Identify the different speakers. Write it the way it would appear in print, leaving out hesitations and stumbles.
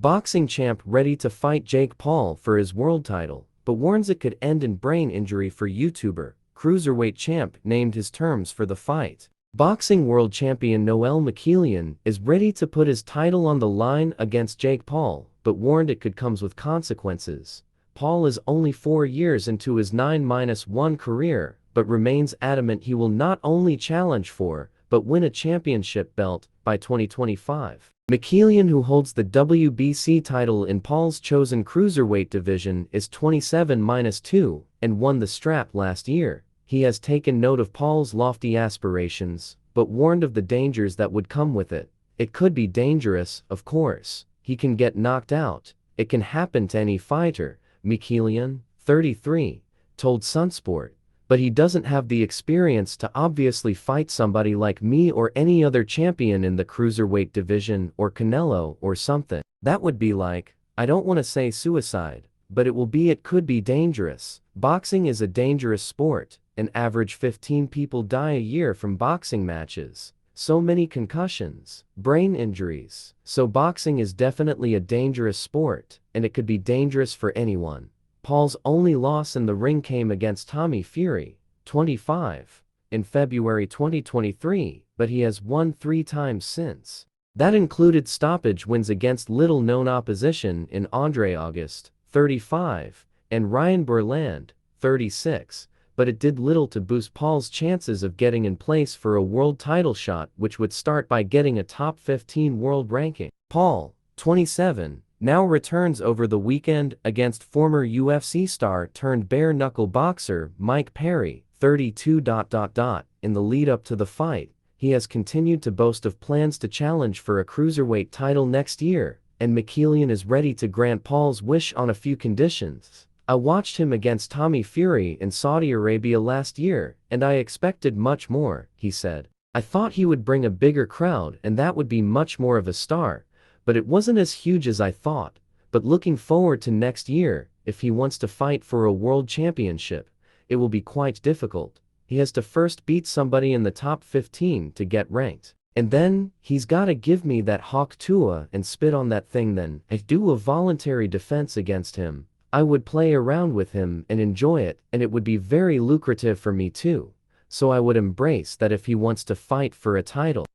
Speaker 1: Boxing champ ready to fight Jake Paul for his world title, but warns it could end in brain injury for YouTuber. Cruiserweight champ named his terms for the fight. Boxing world champion Noel McKeelian is ready to put his title on the line against Jake Paul, but warned it could come with consequences. Paul is only 4 years into his 9-1 career, but remains adamant he will not only challenge for, but win a championship belt by 2025. McKeelian, who holds the WBC title in Paul's chosen cruiserweight division, is 27-2 and won the strap last year. He has taken note of Paul's lofty aspirations, but warned of the dangers that would come with it. It could be dangerous, of course. He can get knocked out. It can happen to any fighter, McKeelian, 33, told Sunsport. But he doesn't have the experience to obviously fight somebody like me or any other champion in the cruiserweight division, or Canelo or something. That would be like, I don't want to say suicide, but it could be dangerous. Boxing is a dangerous sport. An average 15 people die a year from boxing matches. So many concussions, brain injuries. So boxing is definitely a dangerous sport, and it could be dangerous for anyone. Paul's only loss in the ring came against Tommy Fury, 25, in February 2023, but he has won 3 times since. That included stoppage wins against little-known opposition in Andre August, 35, and Ryan Berland, 36, but it did little to boost Paul's chances of getting in place for a world title shot, which would start by getting a top 15 world ranking. Paul, 27, now returns over the weekend against former UFC star turned bare-knuckle boxer Mike Perry, 32. In the lead-up to the fight, he has continued to boast of plans to challenge for a cruiserweight title next year, and McKeelian is ready to grant Paul's wish on a few conditions. I watched him against Tommy Fury in Saudi Arabia last year, and I expected much more, he said. I thought he would bring a bigger crowd and that would be much more of a star. But it wasn't as huge as I thought. But looking forward to next year, if he wants to fight for a world championship, it will be quite difficult. He has to first beat somebody in the top 15 to get ranked. And then, he's gotta give me that hawk Tua and spit on that thing. Then I do a voluntary defense against him. I would play around with him and enjoy it, and it would be very lucrative for me too. So I would embrace that if he wants to fight for a title.